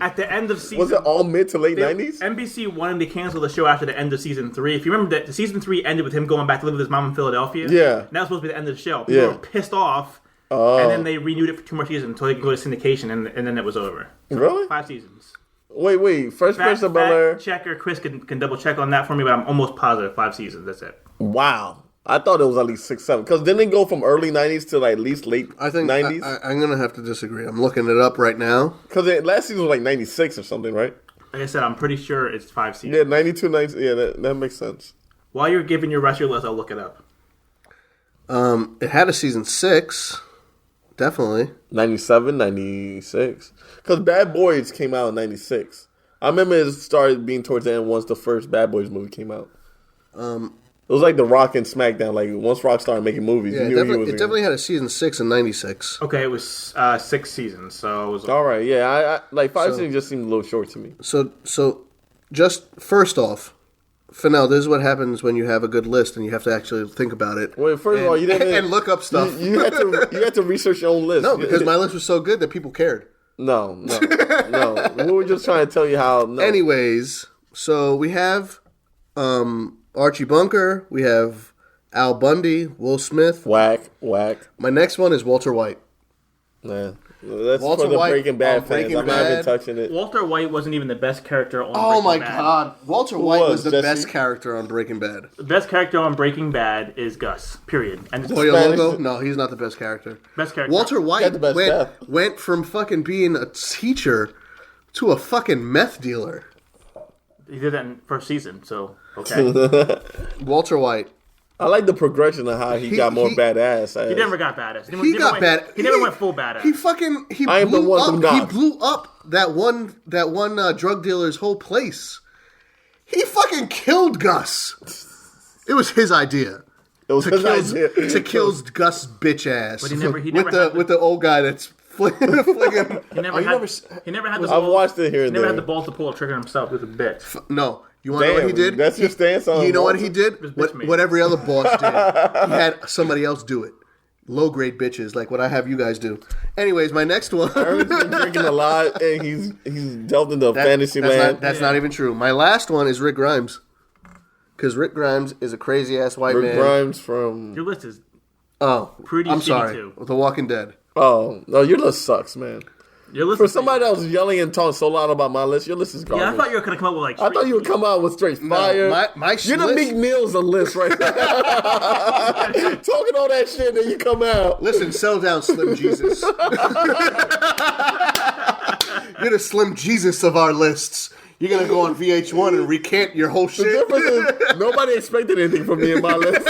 at the end of season, Was it all mid to late 90s? NBC wanted to cancel the show after the end of season 3. If you remember that, the season 3 ended with him going back to live with his mom in Philadelphia. Yeah. And that was supposed to be the end of the show. People were pissed off. And then they renewed it for 2 more seasons until they could go to syndication, and then it was over. So Really? 5 seasons. Wait. Fresh Prince of Bel-Air. Checker Chris can double check on that for me, but I'm almost positive 5 seasons. That's it. Wow. I thought it was at least 6, 7. Because didn't it go from early 90s to like at least late 90s? I'm going to have to disagree. I'm looking it up right now. Because last season was like 96 or something, right? Like I said, I'm pretty sure it's 5 seasons. Yeah, 92, 90. Yeah, that makes sense. While you're giving your rest of your list, I'll look it up. It had a season 6. Definitely. 97, 96. Because Bad Boys came out in 96. I remember it started being towards the end once the first Bad Boys movie came out. It was like The Rock and SmackDown. Like, once Rock started making movies, Yeah, you knew he was it definitely had a season 6 in 96. Okay, it was 6 seasons, so it was... All right, yeah. I like 5 seasons just seemed a little short to me. So just first off, Fennell, this is what happens when you have a good list and you have to actually think about it. Well, first of all, you didn't... and look up stuff. You had to research your own list. No, because my list was so good that people cared. No. We were just trying to tell you how... No. Anyways, so we have Archie Bunker. We have Al Bundy, Will Smith. Whack. My next one is Walter White. Nah. That's Walter for the White Breaking Bad on fans. Breaking I'm not even Bad. touching it. Walter White wasn't even the best character on Oh my Breaking Bad. God. Walter White was the Jesse? best character on Breaking Bad. The best character on Breaking Bad is Gus, period. And it's Pollo Spanish. Loco? No, he's not the best character. best character. Walter White Got the best death. went from fucking being a teacher to a fucking meth dealer. He did that in first season, so okay. Walter White. I like the progression of how he got more badass. He never got badass. He got bad. He never went full badass. I am the one who He not. blew up that one drug dealer's whole place. He fucking killed Gus. It was his idea. It was his idea. To kill Gus' bitch ass. But he never with the old guy that's flicking. He never had the I've balls. watched it here He and never there. had the balls to pull a trigger himself. He was a bitch. No. You want to know what he did? That's your stance on You know what Walter? he did? What every other boss did. He had somebody else do it. Low grade bitches, like what I have you guys do. Anyways, my next one. Ernest's been drinking a lot, and he's delved into fantasy land. That's not even true. My last one is Rick Grimes. Because Rick Grimes is a crazy ass white Rick man. Grimes from... Your list is pretty I'm shitty sorry. too. The Walking Dead. Oh, no, your list sucks, man. Your list For is somebody that was yelling and talking so loud about my list, your list is garbage. Yeah, I thought you were gonna come up with like. I thought you would come out with straight fire. my You're the list- Meek Mill's a list right now. Talking all that shit, then you come out. Listen, settle down, Slim Jesus. You're the Slim Jesus of our lists. You're going to go on VH1 and recant your whole The shit. difference is nobody expected anything from me in my list.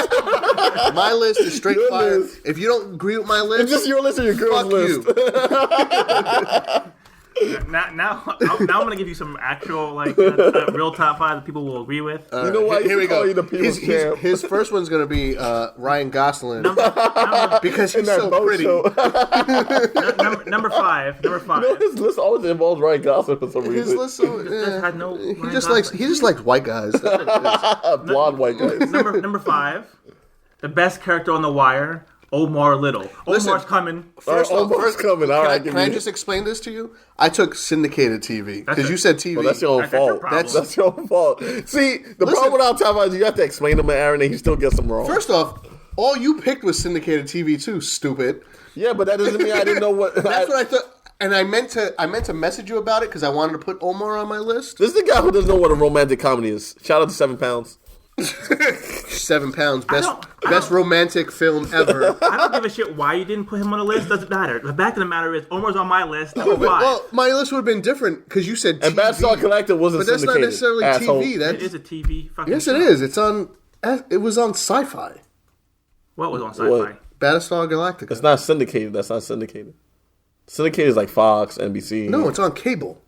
My list is straight Your fire. list. If you don't agree with my list, It's just your list or your girl's fuck list. you. Now I'm gonna give you some actual like real top 5 that people will agree with. You know why Here we go. You the people's champ. His first one's going to be Ryan Gosling. Number Because he's that so boat pretty. show. number five. You know, his list always involves Ryan Gosling for some His reason. list, so, Just had no. he Ryan just Gosling. likes white guys. Blonde white guys. number 5. The best character on The Wire, Omar Little. Listen, Omar's coming. First off, Omar's coming. All right, Can I just explain this to you? I took syndicated TV because a- you said TV. Well, that's your own That's your fault. problem. That's your own fault. See, the problem with our top five is you have to explain them to Aaron and he still gets them wrong. First off, all you picked was syndicated TV too, stupid. Yeah, but that doesn't mean I didn't know what. That's what I thought. And I meant to message you about it because I wanted to put Omar on my list. This is the guy who doesn't know what a romantic comedy is. Shout out to 7 Pounds. 7 Pounds, best don't- romantic film ever. I don't give a shit why you didn't put him on the list. Doesn't matter. The fact of the matter is, Omar's on my list. Number 5. Well, my list would have been different because you said TV. And Bad Star Collector wasn't but that's not syndicated. necessarily asshole. TV. it That's is a TV fucking. yes, show. it is. It's on. It was on Sci-Fi. What was on Sci-Fi? What? Battlestar Galactica. It's not syndicated. That's not syndicated. Syndicated is like Fox, NBC. No, it's on cable.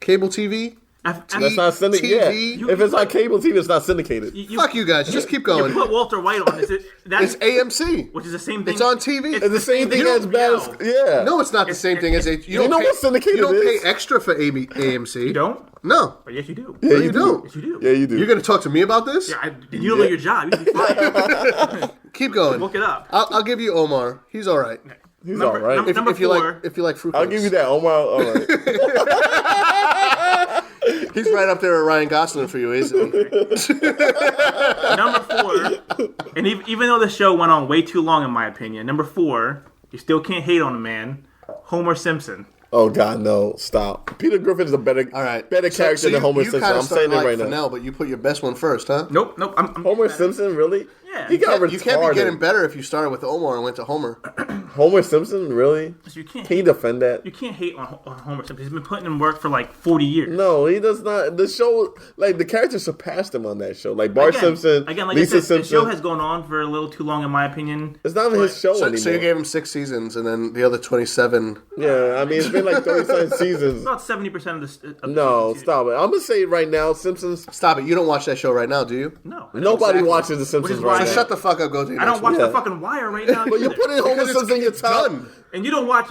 Cable TV. That's not syndicated. TV. Yeah. If it's on cable TV, it's not syndicated. Fuck you guys. Just keep You going. put Walter White on this. It's AMC. Which is the same thing. It's on TV. It's the same thing as Bad. Yeah. No, it's not the same thing as a. You know what syndicated You don't is? pay extra for AMC. You don't? No. But yes, you do. Yeah, you do. Yes, you do. Yeah, you do. You're going to talk to me about this? Yeah, you don't know your job. You should be fired. Keep going. Look it up. I'll give you Omar. He's all right. He's all right. Number if you four. like fruit. I'll give you that. Omar, all right. He's right up there with Ryan Gosling for you, isn't he? Number 4, and even though the show went on way too long, in my opinion, number 4, you still can't hate on a man, Homer Simpson. Oh God, no! Stop. Peter Griffin is a better character than Homer Simpson. I'm saying it right now. Fennell, but you put your best one first, huh? Nope. Homer Simpson, really? Yeah. He got retarded. You can't be getting better if you started with Omar and went to Homer. Homer Simpson, really? You can't. Can you defend that? You can't hate on Homer Simpson. He's been putting in work for like 40 years. No, he does not. The show, like the character surpassed him on that show. Like Bart Simpson, like Lisa I said, Simpson. the show has gone on for a little too long, in my opinion. It's not even his show anymore. So you gave him 6 seasons, and then the other 27. Yeah, I mean it's been like 37 seasons. About 70% of the No, stop it. I'm gonna say it right now, Simpsons. Stop it! You don't watch that show right now, do you? No. Nobody watches the Simpsons right So now. shut the fuck up. Go to your I don't next watch one. the fucking Wire right now. But you're putting Homer Simpson in your top. done. And you don't watch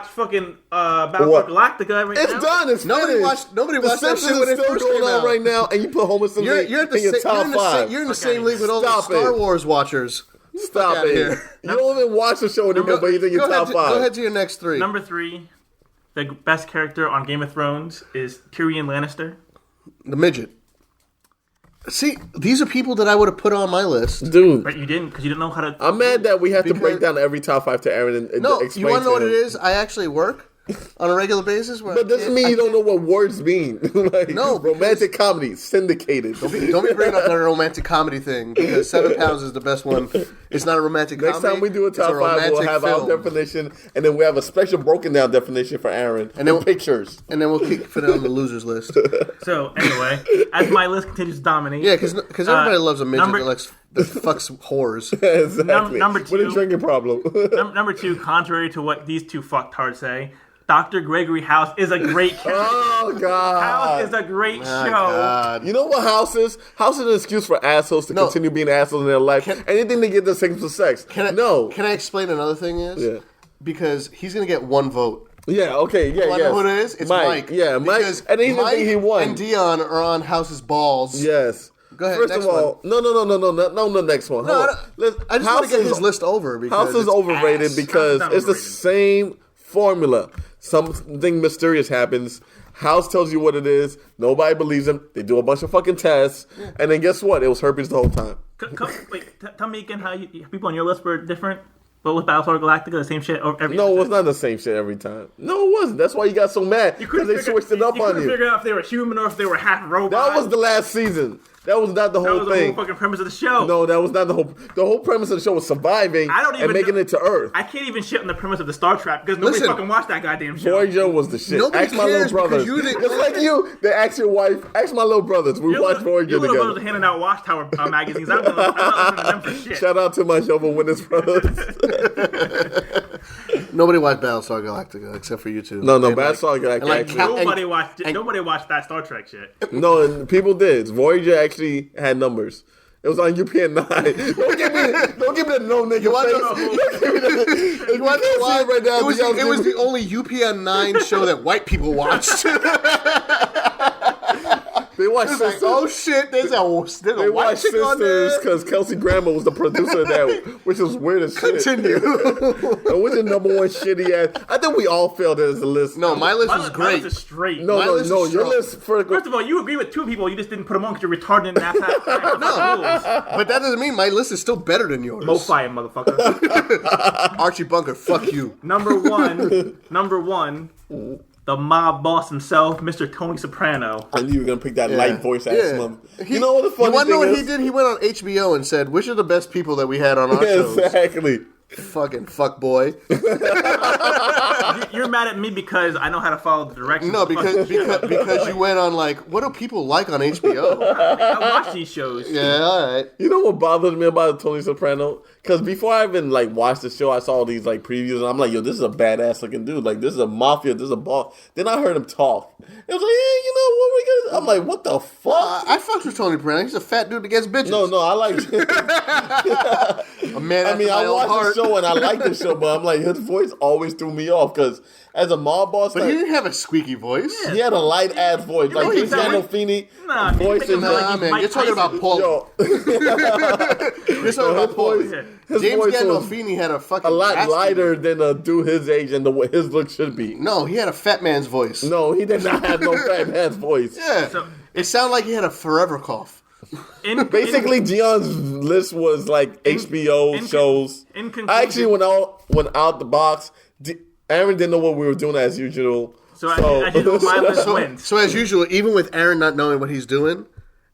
fucking Battlestar Galactica right now. It's done. It's Nobody finished. watched that The shit Simpsons when is it still first going came on out. right now, and you put Homer Simpson You're in your top 5. You're in the same league with all the Stop Star it. Wars watchers. Stop outta it. here. You don't even watch the show anymore, but you're in your top 5. Go ahead to your next 3. Number 3, the best character on Game of Thrones is Tyrion Lannister. The midget. See, these are people that I would have put on my list. Dude, But you didn't, because you didn't know how to... I'm mad that we have to Because- break down every top 5 to Aaron and No, explain you want to know what him. it is? I actually work on a regular basis. Where But doesn't mean you don't know what words mean. Like, No, because- romantic comedy, syndicated. Don't be bringing up that romantic comedy thing, because 7 Pounds is the best one. It's not a romantic Next comedy. time we do a it's top 5, we'll romantic have our film. definition, and then we have a special broken down definition for Aaron. And then pictures. And then we'll put it on the losers list. So, anyway, as my list continues to dominate... Yeah, because everybody loves a midget number- that fucks whores. Exactly. Number With a 2. drinking problem. Number 2, contrary to what these two fucktards say, Dr. Gregory House is a great character. Oh, God. House is a great show. God. You know what House is? House is an excuse for assholes to continue being assholes in their life. Anything to get the thing for sex. Can I explain another thing is? Yeah. Because he's going to get 1 vote. Yeah, okay, yeah, You yeah. know who it is? It's Mike. Yeah, Mike. Because And he's the Mike thing he won. and Dion are on House's balls. Yes. Go ahead, First next of all, no, the next one. Hold on. I just want to get his list over. Because House is it's overrated ass. because House is it's the overrated. same formula. Something mysterious happens. House tells you what it is. Nobody believes him. They do a bunch of fucking tests, and then guess what? It was herpes the whole time. Tell me again how people on your list were different. But with Battlestar Galactica, the same shit every No, it was not the same shit every time. No, it wasn't. That's why you got so mad because they switched it up on couldn't you. figure out if they were human or if they were half robot. That was the last season. That was not the That whole was the thing. whole fucking premise of the show. No, that was not the whole. The whole premise of the show was surviving and making it to Earth. I can't even shit on the premise of the Star Trek because nobody Listen, fucking watched that goddamn show. Voyager was the shit. Nobody Ask my little cares brothers. because you didn't- Just like you, they ask your wife. Ask my little brothers. We watched Voyager your little brothers together. are handing out Watchtower magazines. I'm not listening to them for shit. Shout out to my Shovel Winners brothers. Nobody watched Battlestar Galactica except for you two. No, And Battlestar Galactica and like actually- Cal- Nobody watched that Star Trek shit. No, and people did. Voyager actually had numbers. It was on UPN 9. Don't give me the no nigga want face. to- Don't give me the. If you want to see it right now, it was, y'all it was give the only UPN 9 show that white people watched. They watched It's like, Sisters. oh shit, there's They a white watched chick on Sisters there. because Kelsey Grammer was the producer of that, which was weird as shit. Continue. Which is number one shitty ass. I think we all failed as a list. No, my list was My great. list is straight. no, my no, list no. is Your strong. list for First of all, you agree with two people. You just didn't put them on because you're retarded and that's no. But that doesn't mean my list is still better than yours. Mo fire, motherfucker. Archie Bunker, fuck you. Number one, the mob boss himself, Mr. Tony Soprano. I knew you were gonna pick that light voice ass Yeah. mother. You know what the funny You want to know thing what is? he did? He went on HBO and said, which are the best people that we had on our shows? Exactly. Fucking fuck boy. You're mad at me because I know how to follow the directions. No, because you went on like, what do people like on HBO? I watch these shows. Yeah, all right. You know what bothers me about Tony Soprano? Because before I even like watched the show, I saw all these like previews, and I'm like, yo, this is a badass looking dude. Like, this is a mafia. This is a boss. Then I heard him talk. It was like, hey, you know what we gonna? I'm like, what the fuck? I fucked with Tony Soprano. He's a fat dude that gets bitches. No, I like. A man after my I own watched heart. the show and I like the show, but I'm like, his voice always threw me off because as a mob boss, But like, he didn't have a squeaky voice. he had a light ass voice, know like what he his sounded Gandolfini Nah, voice. he And sounded like Nah, he's man, Mike you're talking Tyson. about Paul. yo, You're talking about Paul. voice. his James voice was Gandolfini had a fucking a lot raspy- lighter than a dude his age and the way his look should be. No, he had a fat man's voice. No, he did not have no fat man's voice. Yeah. So- It sounded like he had a forever cough. Basically, Gion's list was like HBO shows. in conclusion- I actually went out the box. Aaron didn't know what we were doing as usual. So I didn't know my list wins. So as usual, even with Aaron not knowing what he's doing,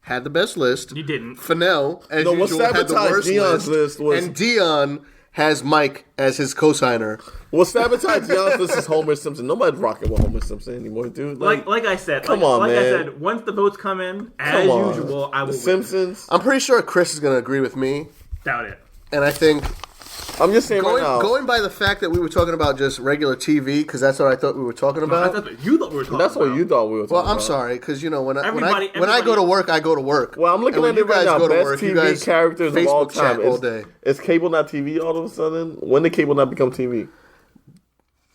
had the best list. You didn't. Fennell, as No, what usual, had the sabotaged worst Dion's list was- and Dion has Mike as his cosigner. Well, sabotage Gion's list is Homer Simpson. Nobody's rocking with Homer Simpson anymore, dude. Like I said, come like, on, like man. I said, once the votes come in, as come on. usual, I will The win. Simpsons. I'm pretty sure Chris is going to agree with me, Doubt it. and I think I'm just saying right now. going by the fact that we were talking about just regular TV, because that's what I thought we were talking about. That's what you thought we were talking That's about. what you thought we were talking Well, about. I'm sorry, because when I Everybody- go to work, I go to work. Well, I'm looking And when at it you guys right now. go to Best work, you TV guys characters of all Facebook chat time. all day. Is cable not TV all of a sudden? When did cable not become TV?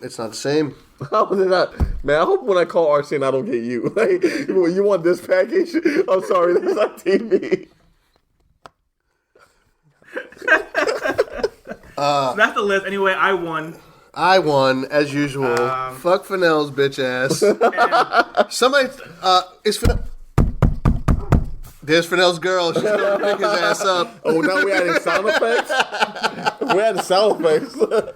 It's not the same. How is it not? Man, I hope when I call RC and I don't get you. Like, you want this package? I'm sorry, that's not TV. So that's the list. Anyway, I won. I won as usual. Fuck Fennell's bitch ass. Somebody is Fennell. There's Fennell's girl. She's gonna pick his ass up. Oh, now we adding sound effects? We adding sound effects.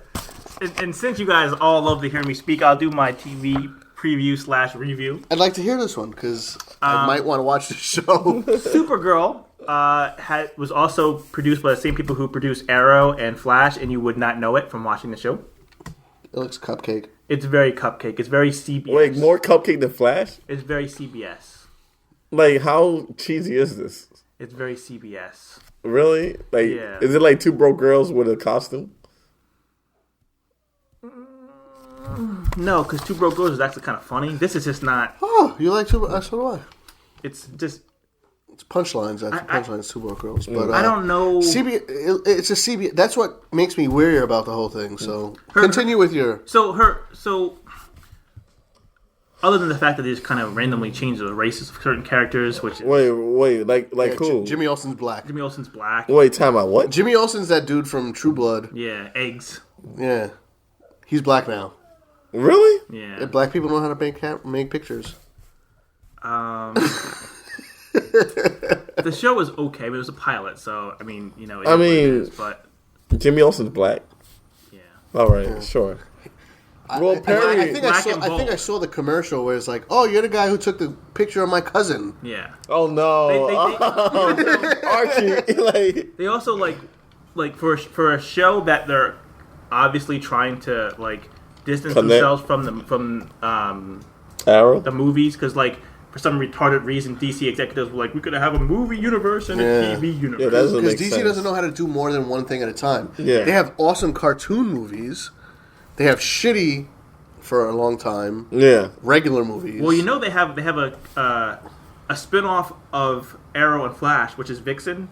And since you guys all love to hear me speak, I'll do my TV preview / review. I'd like to hear this one because I might want to watch the show. Supergirl was also produced by the same people who produced Arrow and Flash, and you would not know it from watching the show. It looks cupcake. It's very cupcake. It's very CBS. Wait, more Cupcake than Flash? It's very CBS. Like, how cheesy is this? It's very CBS. Really? Like, Yeah. is it like two broke girls with a costume? No, because Two Broke Girls is actually kind of funny. This is just not. Oh, you like Two? So do I. It's just. It's punchlines. Actually, punchlines. Two Broke Girls. But I don't know. It's a CB. That's what makes me weary about the whole thing. So continue with your. So other than the fact that they just kind of randomly change the races of certain characters, which is Wait, like who? Jimmy Olsen's black. Jimmy Olsen's black. Wait, time out. What? Jimmy Olsen's that dude from True Blood. Yeah, eggs. Yeah, he's black now. Really? Yeah. Black people know how to make pictures. The show was okay, but it was a pilot, so I mean, it is what it is, but Jimmy Olsen's black. yeah. All right, sure. Well, apparently, I think Black and I bold. saw the commercial where it's like, "Oh, you're the guy who took the picture of my cousin." Yeah. oh no, They Archie, like, They also like for a show that they're obviously trying to like distance Connect. themselves from Arrow. the movies because like for some retarded reason DC executives were like we're gonna have a movie universe and Yeah. a TV universe. Yeah, that doesn't Because make DC sense. doesn't know how to do more than one thing at a time. Yeah. They have awesome cartoon movies. They have shitty, for a long time, Yeah, regular movies. Well, they have a spin-off of Arrow and Flash, which is Vixen,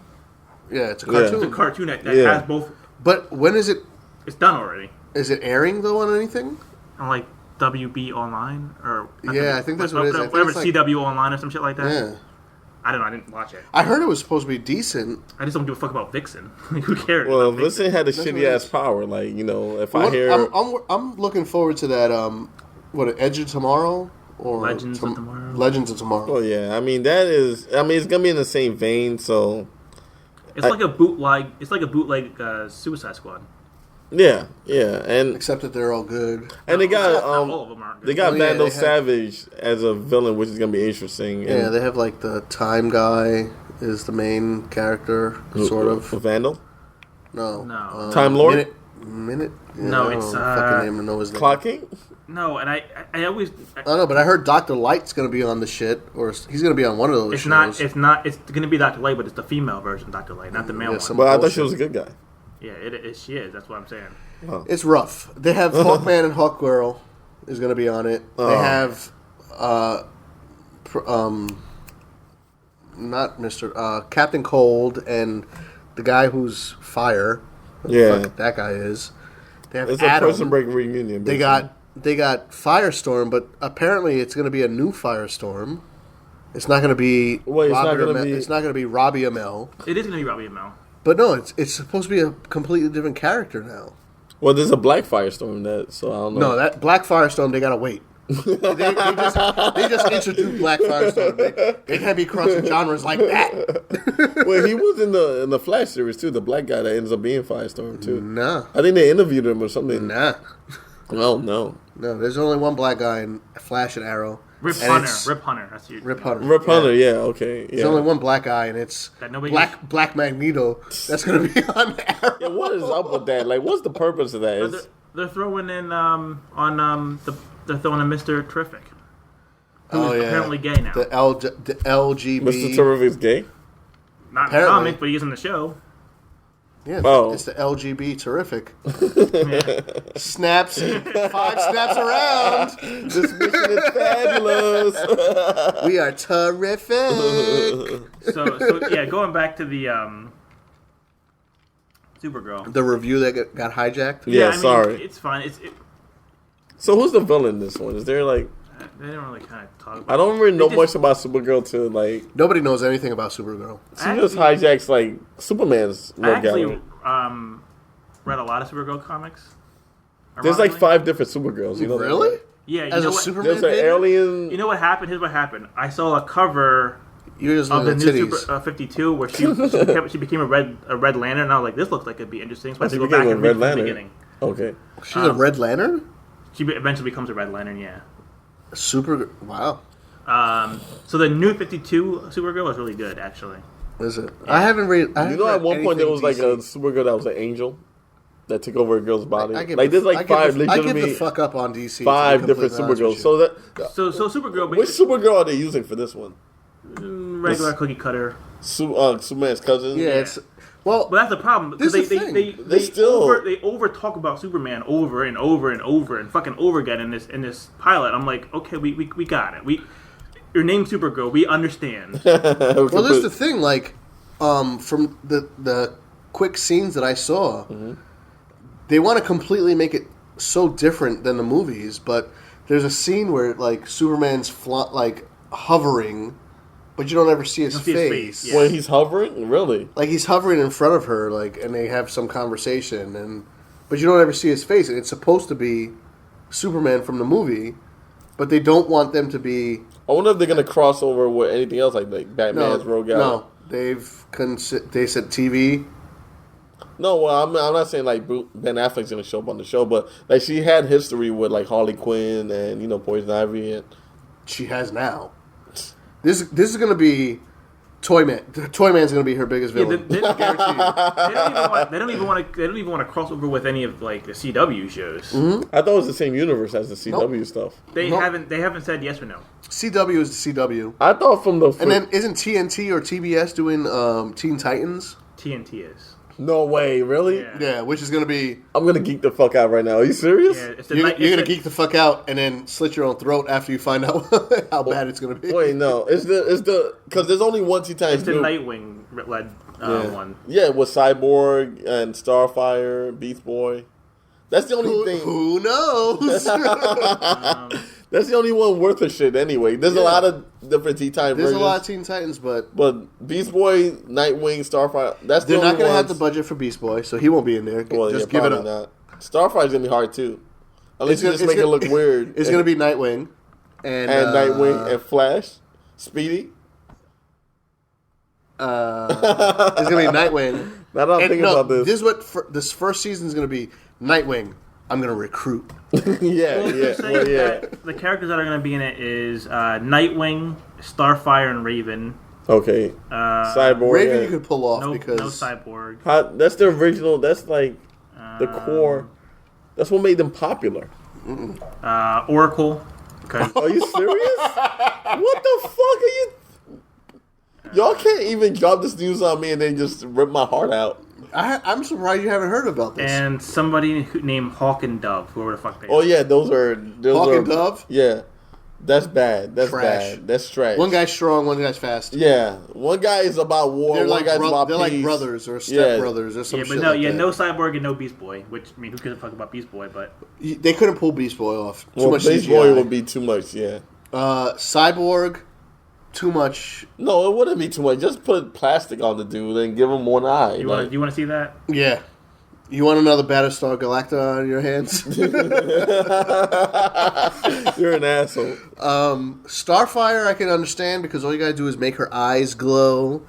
yeah, it's a cartoon. the cartoon that Yeah. has both. But when is it? It's done already Is it airing though on anything? on like WB Online or Yeah, I think that's what it is. I think whatever it's like- CW Online or some shit like that. Yeah. I don't know. I didn't watch it. I heard it was supposed to be decent. I just don't give a fuck about Vixen. Who cares? well, about Vixen? Vincent had a what shitty it ass is. power. Like, if I What- hear, I'm looking forward to that. Edge of Tomorrow or Legends of Tomorrow? Legends of Tomorrow. oh yeah, I mean it's gonna be in the same vein. So It's like a bootleg. It's like a bootleg Suicide Squad. yeah, and Except that they're all good. they got Not all of them aren't. they got Oh, yeah, Vandal they have- Savage as a villain, which is gonna be interesting. Yeah, And they have like the time guy is the main character, sort of. Vandal, No, No. Time Lord? Minute. Yeah, No, I don't it's, know the fucking name. I know his name. Clock King. No, and I always. I don't know, but I heard Dr. Light's going to be on the shit, or he's going to be on one of those It's shows. not. It's gonna be Dr. Light, but it's the female version of Dr. Light, not the male Yeah, one. some- But I thought Bullshit. she was a good guy. Yeah, she is. That's what I'm saying. It's rough. They have Hawkman and Hawkgirl is going to be on it. They Oh. have, not Mr. Captain Cold and the guy who's Fire. What the Yeah. fuck that guy is. They have It's Adam. a Prison Break reunion. They got Firestorm, but apparently it's going to be a new Firestorm. It's not going to be. Wait, it's not Robbie gonna Amell- be- It's not going to be Robbie Amell. It is gonna be Robbie Amell. But no, it's supposed to be a completely different character now. Well, there's a Black Firestorm that, so I don't know. No, that Black Firestorm, they gotta wait. they just introduced Black Firestorm. They can't be crossing genres like that. Well, he was in the Flash series too. The black guy that ends up being Firestorm too. Nah. I think they interviewed him or something. Nah. Oh no. No, there's only one black guy in Flash and Arrow. Rip and Hunter. it's- Rip Hunter. That's you. Rip Hunter. Rip Hunter, yeah, okay. Yeah. There's only one black guy, and it's That nobody Black Magneto. That's gonna be on Arrow. Yeah, what is up with that? Like, what's the purpose of that? They're, they're throwing in they're throwing in Mr. Terrific. Oh yeah. Apparently gay now. The LGB. Mr. Terrific's gay? Not in the apparently. comic, but he's in the show. Yeah, Oh. it's the LGB terrific. Yeah. Snaps, 5 snaps around. This mission is fabulous. We are terrific. So yeah, going back to the Supergirl. The review that got hijacked. Yeah, I mean, sorry. It's fine. So who's the villain in this one? Is there like... They didn't really kind of talk about I don't really know They much just- about Supergirl to like... Nobody knows anything about Supergirl. She just hijacks like Superman's I look actually gallery. read a lot of Supergirl comics. There's like ironically. 5 different Supergirls. You know that, Really? right? Yeah, you As know a what? Superman There's an fan? alien... You know what happened? Here's what happened. I saw a cover You're just of the looking new at titties. Super 52 where she became a red lantern, and I was like, this looks like it'd be interesting. So I had she to go became back a and Red read from the Lantern. beginning. Okay. She's a Red Lantern? She eventually becomes a Red Lantern, yeah. Super. Wow. So the new 52 Supergirl is really good, actually. Is it? I haven't read. I You haven't know, read at one point there was anything like a DC. Supergirl that was an angel that took over a girl's body. I give Like the- there's like 5 I give the legitimately fuck up on DC. to be 5 different completely honest Supergirls. with you. So that So Supergirl, which Supergirl are they using for this one? regular cookie cutter. Superman's cousin. Yeah, it's well. But that's the problem because This is they, the they, thing. they, They still- they over talk about Superman over and over and over and fucking over again in this pilot. I'm like, okay, we got it. Your name's Supergirl. We understand. Well, this is the thing. Like, from the quick scenes that I saw, they want to completely make it so different than the movies. But there's a scene where like Superman's hovering, but you don't ever see his don't see his face. face, yeah. when he's hovering, really. Like he's hovering in front of her, like, and they have some conversation, but you don't ever see his face, and it's supposed to be Superman from the movie, but they don't want them to be. I wonder if they're gonna cross over with anything else like Batman's No, Rogue Alley. no, they said TV. No, well, I'm not saying like Ben Affleck's gonna show up on the show, but like she had history with like Harley Quinn and Poison Ivy and She has now. This is gonna be Toyman. Toyman's gonna be her biggest Yeah, villain. they, I guarantee you. they don't even want to cross over with any of like the CW shows. I thought it was the same universe as the CW Nope. stuff. They Nope. haven't said yes or no. CW is the CW, I thought from the and then isn't TNT or TBS doing Teen Titans? TNT is. no way, really? Yeah. Yeah, which is gonna be I'm gonna geek the fuck out right now. Are you serious? Yeah, it's the you're, night. you're gonna it's the- geek the fuck out and then slit your own throat after you find out how bad it's gonna be. Wait, no, it's the because there's only one Teen Titans. It's the new. Nightwing led one. Yeah, with Cyborg and Starfire, Beast Boy. That's the only thing. Who knows? That's the only one worth a shit anyway. There's a lot of different Teen Titan There's versions. a lot of Teen Titans, but But Beast Boy, Nightwing, Starfire. That's the they're only not gonna have the ones- budget for Beast Boy, so he won't be in there. Well, Just yeah, give it up. probably not. Starfire's gonna be hard too, unless you It's just make it gonna- look weird. It's gonna be Nightwing and Nightwing and Flash, Speedy. it's gonna be Nightwing. Now that I'm And thinking no, about this. this is what this first season is gonna be. Nightwing. I'm gonna recruit. yeah, Well, yeah, they're saying well, yeah. that the characters that are going to be in it is Nightwing, Starfire, and Raven. Okay, Cyborg. Raven, yeah. you could pull off No because Cyborg. That's the original. That's like the core. That's what made them popular. Oracle. Okay. Are you serious? What the fuck are you? Y'all can't even drop this news on me and then just rip my heart out. I'm surprised you haven't heard about this. And somebody named Hawk and Dove, whoever the fuck they Oh are. yeah, those are Hawk and Dove? Yeah, that's bad. That's Trash. bad. That's trash. One guy's strong, one guy's fast. Yeah, one guy is about war. They're one like guy's about they're like peace. brothers or Yeah. step brothers or some Yeah, shit but no, like that. no Cyborg and no Beast Boy. Which I mean, who gives a fuck about Beast Boy? But They couldn't pull Beast Boy off. Too Well, much Beast CGI. Boy would be too much. Yeah. Cyborg too much. No, it wouldn't be too much. Just put plastic on the dude and give him one eye. You want to see that? Yeah. You want another Battlestar Galactica on your hands? You're an asshole. Starfire, I can understand because all you gotta do is make her eyes glow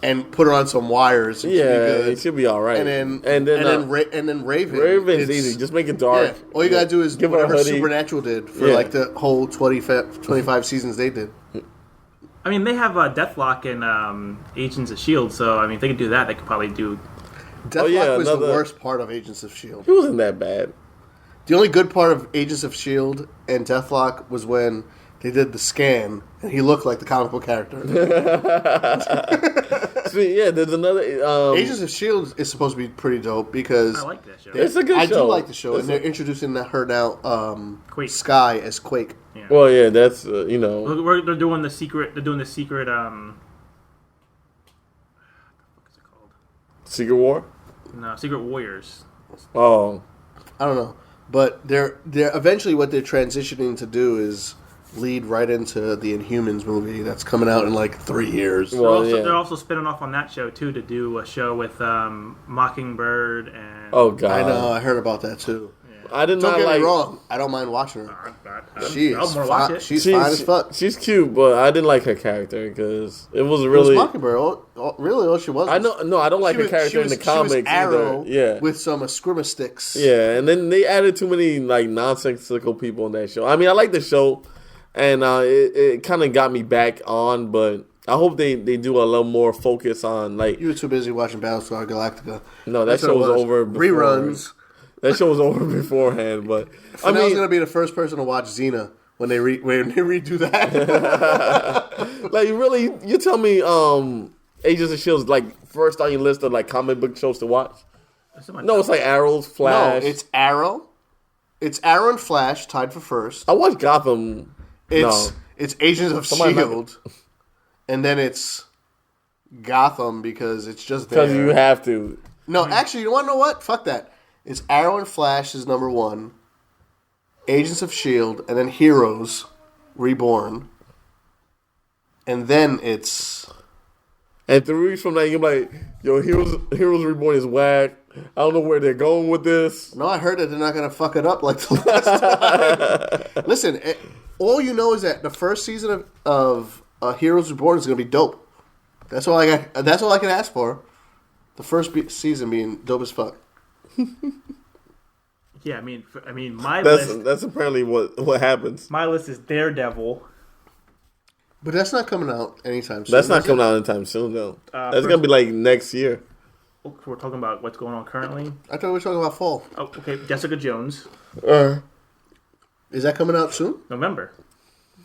and put her on some wires. Yeah, it should be all right. And then Raven. Raven's easy. Just make it dark. Yeah, all you gotta do is give her a whatever hoodie. Supernatural did for like the whole 25 seasons they did. I mean, they have Deathlock and Agents of S.H.I.E.L.D., so, I mean, if they could do that, they could probably do... Deathlock was the worst part of Agents of S.H.I.E.L.D. He wasn't that bad. The only good part of Agents of S.H.I.E.L.D. and Deathlock was when they did the scan, and he looked like the comic book character. See, yeah, there's another... Agents of S.H.I.E.L.D. is supposed to be pretty dope because... I like that show. It's a good show. I do like the show, and they're introducing her now, Quake. Sky as Quake. Yeah. Well, yeah, that's, you know... They're doing the secret... They're doing the secret... what is it called? Secret War? No, Secret Warriors. Oh. I don't know. But they're eventually what they're transitioning to do is lead right into the Inhumans movie that's coming out in like 3 years. Well, They're also spinning off on that show, too, to do a show with Mockingbird and... Oh, God. I know, I heard about that too. I did Don't not get like... me wrong, I don't mind watching her. She is watch it. She's fine as fuck. She's cute, but I didn't like her character because it was It really... was Mockingbird. Really, all she was. I know. No, I don't like her character in the comics She was Arrow either. Yeah, with some Eskrima sticks. yeah, and then they added too many like nonsensical people in that show. I mean, I like the show, and it kind of got me back on, but I hope they do a little more focus on like. You were too busy watching Battlestar Galactica. No, that That's show what was it over. Reruns. That show was over beforehand, but I Fennell's mean, gonna be the first person to watch Xena when they redo that. like really, you tell me, Agents of S.H.I.E.L.D. is like first on your list of like comic book shows to watch. No, it's like Arrow, Flash. No, it's Arrow. It's Arrow and Flash tied for first. I watched Gotham. It's Agents of S.H.I.E.L.D. And then it's Gotham because it's just there. Because you have to. No, actually, you want to know what? Fuck that. It's Arrow and Flash is number one. Agents of S.H.I.E.L.D. and then Heroes Reborn. And then it's... And 3 weeks from now, you're like, yo, Heroes Reborn is whack. I don't know where they're going with this. No, I heard that they're not going to fuck it up like the last time. Listen, all you know is that the first season of Heroes Reborn is going to be dope. That's all I got. That's all I can ask for. The first season being dope as fuck. Yeah, I mean, my list. That's apparently what happens. My list is Daredevil. But that's not coming out anytime soon. That's not coming out anytime soon, though. That's gonna be like next year. We're talking about what's going on currently. I thought we were talking about fall. Oh, okay, Jessica Jones, Is that coming out soon? November.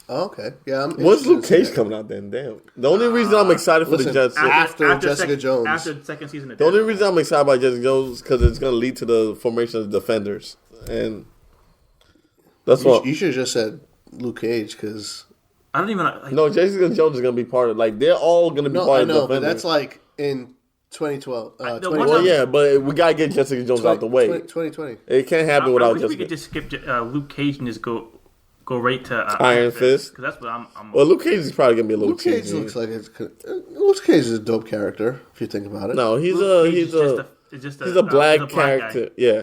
Oh, okay. Yeah. When's Luke Cage coming out then? Damn. The only reason I'm excited for the Jessica... After Jessica Jones. After the second season of The only Daredevil. reason I'm excited about Jessica Jones is because it's going to lead to the formation of the Defenders. And that's what... You should have just said Luke Cage because... I don't even... Like, No, Jessica Jones is going to be part of... Like, they're all going to be part of the but Defenders. that's like in 2012. Well, yeah, but we got to get Jessica Jones out the way. 2020. It can't happen I without wish Jessica. we could just skip Luke Cage and just go right to Iron Fist. because that's what I'm. Well, Luke Cage is probably going to be a little Luke Cage cheesy. looks like Luke Cage is a dope character if you think about it. No, he's Luke Cage a... is just He's a black guy. character. Yeah.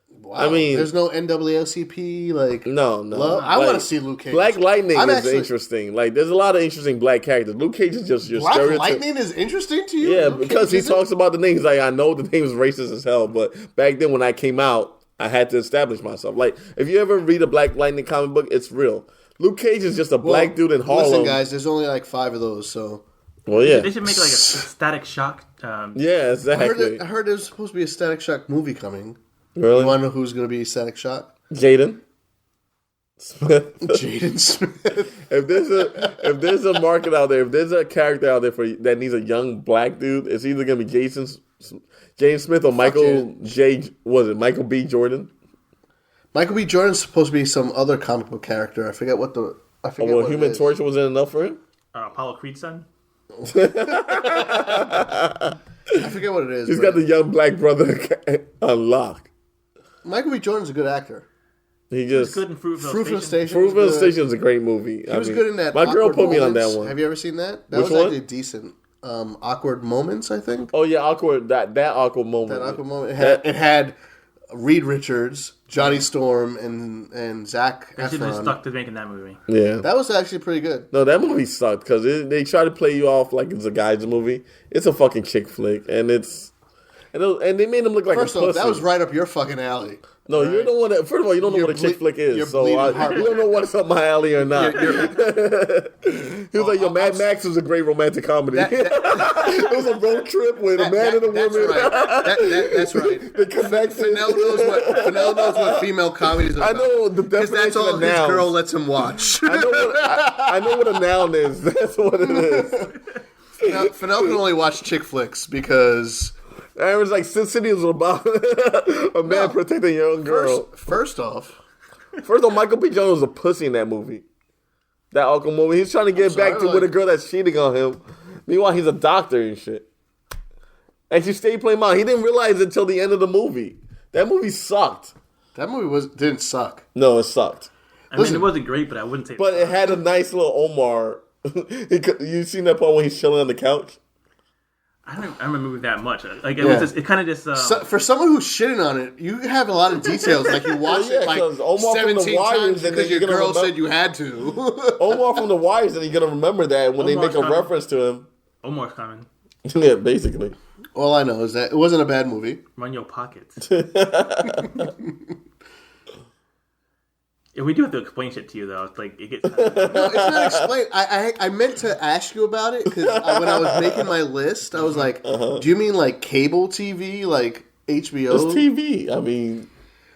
Wow. I mean... there's no NAACP like. No. Love? I want to see Luke Cage. Black Lightning I'm is actually- interesting. Like, there's a lot of interesting black characters. Luke Cage is just your Black stereotype. Lightning is interesting to you? Yeah, Luke because Cage he isn't? talks about the name. He's like, I know the name is racist as hell, but back then when I came out, I had to establish myself. Like, if you ever read a Black Lightning comic book, it's real. Luke Cage is just a black dude in Harlem. Listen, guys, there's only like 5 of those, so. Well, yeah. They should make like a Static Shock. Yeah, exactly. I heard there's supposed to be a Static Shock movie coming. Really? You want to know who's going to be Static Shock? Jaden Smith. Jaden Smith. If there's a market out there, if there's a character out there that needs a young black dude, it's either gonna be Jaden Smith or Michael B. Jordan? Michael B. Jordan's supposed to be some other comic book character. I forget what Human it is. Torch wasn't enough for him? Apollo Creed's son. I forget what it is. He's but got the young black brother on lock. Michael B. Jordan's a good actor. He He was just good in Fruitville Fruitville Station. Station. Fruitville was good. Station is a great movie. He was good in that. My girl Awkward put me on Moments. that one. Have you ever seen that? That Which was one? actually decent. Awkward Moments, I think. Oh yeah, awkward. That awkward moment. That awkward moment. It had Reed Richards, Johnny Storm, and Zach They should have Efron. stuck to making that movie. Yeah. That was actually pretty good. No, that movie sucked because they try to play you off like it's a guy's movie. It's a fucking chick flick, and they made him look like First a off, pussy. that was right up your fucking alley. No, you're the one that. First of all, you don't know You're what a chick flick you're is, so bleeding you heart. don't know what's up my alley or not. He was like, "Yo, Mad Max was a great romantic comedy. It was a road trip with a man and a That's woman. right. That's right. They connected. Fennell knows what female comedy is about. I know the Because definition that's all of his nouns. girl lets him watch. I know what a noun is. That's what it is. Fennell can only watch chick flicks because Aaron's like Sin City was about a man protecting a young girl. first off, First of all, Michael B. Jordan was a pussy in that movie. That Uncle movie. He's trying to get back to with a girl that's cheating on him. Meanwhile, he's a doctor and shit. And she stayed playing mom. He didn't realize it until the end of the movie. That movie sucked. that movie didn't suck. No, it sucked. I mean, it wasn't great, but I wouldn't say. But it had a nice little Omar. You seen that part when he's chilling on the couch? I don't remember the movie that much. Like it Yeah. was just, it kind of just. For someone who's shitting on it, you have a lot of details. Like you watched Yeah, it like 'cause Omar from The 17 Wires, times and because then your you're gonna girl remember- said you had to. Omar from The Wires, and you're gonna remember that when they Omar's make a coming. reference to him. Omar's coming. Yeah, basically. All I know is that it wasn't a bad movie. Run your pockets. Yeah, we do have to explain shit to you though. It's like it gets. No, it's not explained. I meant to ask you about it because when I was making my list, I was like, "Do you mean like cable TV, like HBO?" It's TV. I mean,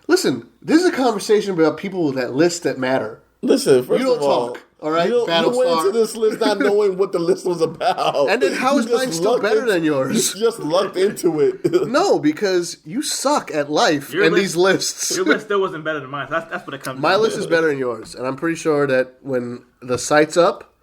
Listen, this is a conversation about people that list that matter. listen. First You don't of all, talk, all right? You went Battlestar. into this list not knowing what the list was about. And then how is You just mine still lucked better in- than yours? You just lucked into it. No, because you suck at life Your and list- these lists. Your list still wasn't better than mine. So that's what it comes. My down list to. is better than yours, and I'm pretty sure that when the site's up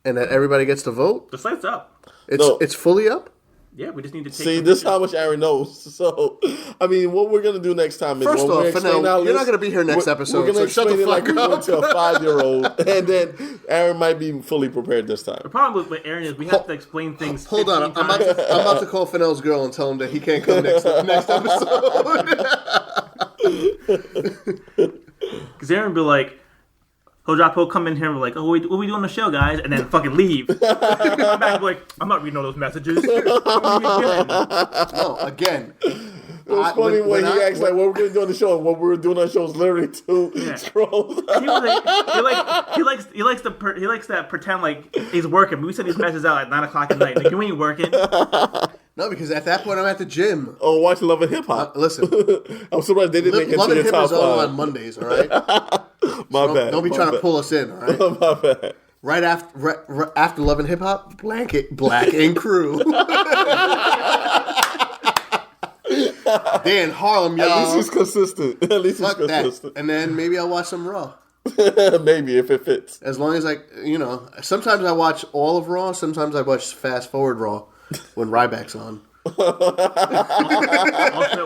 and that everybody gets to vote, The site's up. it's fully up. Yeah, we just need to take. See, this is how much Aaron knows. So, I mean, what we're gonna do next time is First when off, we explain Fennell, our you're list, not gonna be here next episode, We're gonna so shut the explain it like fuck we up. went to a 5-year-old, and then Aaron might be fully prepared this time. The problem with Aaron is we have to explain things. Hold on, 15 I'm about to call Fennell's girl and tell him that he can't come next episode. Because Aaron be like, he'll come in here and be like, oh, what we doing on the show, guys? And then fucking leave. Come back and be like, I'm not reading all those messages. No, again. It was funny when he asked like, "What we're gonna do on the show?" And what we were doing on the show is literally two scrolls. He likes to pretend like he's working. But we send these messages out at 9:00 at night. Like, you ain't working. No, because at that point I'm at the gym. Oh, watch Love and Hip Hop. Listen, I'm surprised they didn't make it Love to and the Hip top is on five. Mondays, all right? My bad. Don't be my trying to bad. pull us in, all right? My bad. Right after Love and Hip Hop, Black and Crew. Dan Harlem, At least y'all. he's consistent. At least Fuck he's that. consistent. And then maybe I'll watch some Raw. Maybe if it fits. As long as sometimes I watch all of Raw, sometimes I watch Fast Forward Raw when Ryback's on. Ultimate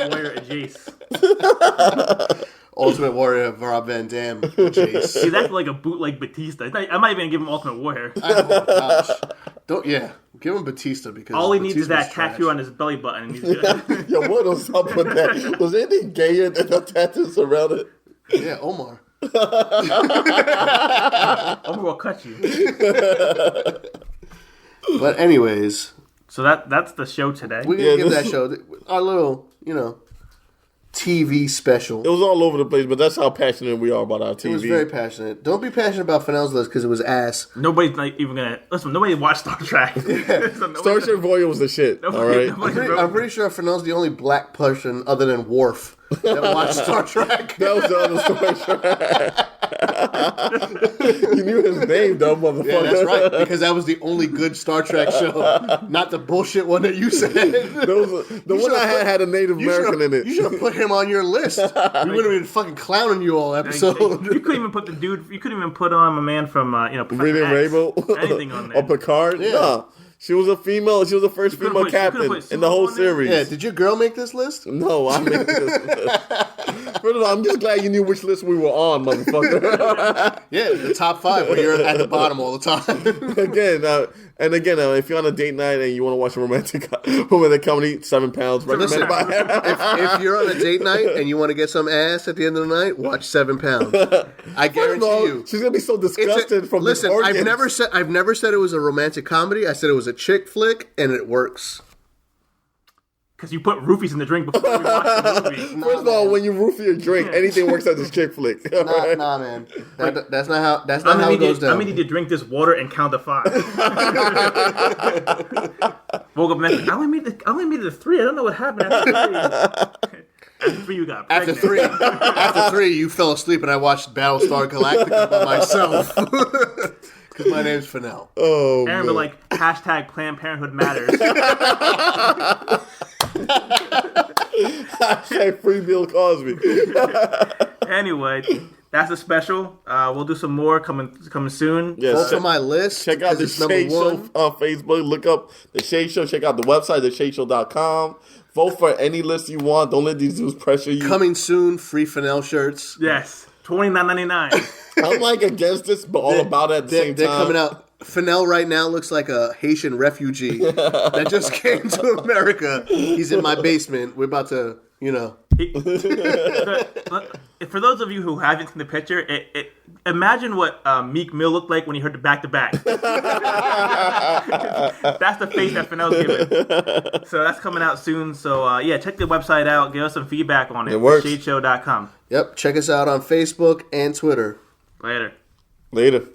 Warrior Jace. Ultimate Warrior of Rob Van Dam. Jace. He's acting like a bootleg Batista. I might even give him Ultimate Warrior. Gosh. Give him Batista because All he needs is Batista's that trash. tattoo on his belly button. And he's good. Yo, what was up with that? Was anything gayer than the tattoos around it? Yeah, Omar. I'm gonna cut you. But anyways, So that's the show today. we're gonna Yeah, give this- that show our little, TV special. It was all over the place, but that's how passionate we are about our TV. It was very passionate. Don't be passionate about Fennell's list because it was ass. Nobody's not even gonna listen. Nobody watched Star Trek. So nobody- Star Trek Voyager was the shit. nobody- All right. nobody- I'm pretty sure Fennell's the only black person other than Worf that watched Star Trek. That was the other Star Trek. You knew his name, though, motherfucker. Yeah, that's right. Because that was the only good Star Trek show, not the bullshit one that you said. The one I had a Native American in it. You should have put him on your list. We would have been fucking clowning you all episode. You couldn't even put the dude. You couldn't even put on my man from Professor Reading X. Rainbow? Anything on there. Or Picard? Yeah. Nah. She was a female. She was the first could've female put- you could've captain put in the whole Sue on there? series. Yeah, did your girl make this list? No, I made this. First of all, I'm just glad you knew which list we were on, motherfucker. Yeah, the top 5 where you're at the bottom all the time. Again, if you're on a date night and you want to watch a romantic comedy, 7 pounds. Listen, if you're on a date night and you want to get some ass at the end of the night, watch 7 Pounds. I guarantee you, she's gonna be so disgusted from listen. this organs. I've never said it was a romantic comedy. I said it was a chick flick, and it works. Because you put roofies in the drink before we watch the movie. First of all, when you roofie your drink, anything works as a chick flick. Nah, man. That's not how it goes down. I'm gonna need to drink this water and count to 5. Woke up and I only made it to 3. I don't know what happened after 3. After 3, you got pregnant. After 3, you fell asleep, and I watched Battlestar Galactica by myself. Because my name's Fennell. Oh, Aaron, man. but like hashtag Planned Parenthood matters. Hashtag free Bill Cosby. Anyway, that's a special. We'll do some more coming soon. Yes. Vote for my list. Check out the it's number Shade Show 1. on Facebook. Look up the Shade Show. Check out the website, theshadeshow.com. Vote for any list you want. Don't let these dudes pressure you. Coming soon, free Fennell shirts. Yes, $29.99. I'm like against this, but all about it at the same They're time. coming out. Fennell right now looks like a Haitian refugee that just came to America. He's in my basement. We're about to, For those of you who haven't seen the picture, imagine what Meek Mill looked like when he heard the back-to-back. That's the face that Fennell's giving. So that's coming out soon. So check the website out. Give us some feedback on it. It works. Shadeshow.com. Yep. Check us out on Facebook and Twitter. Later. Later.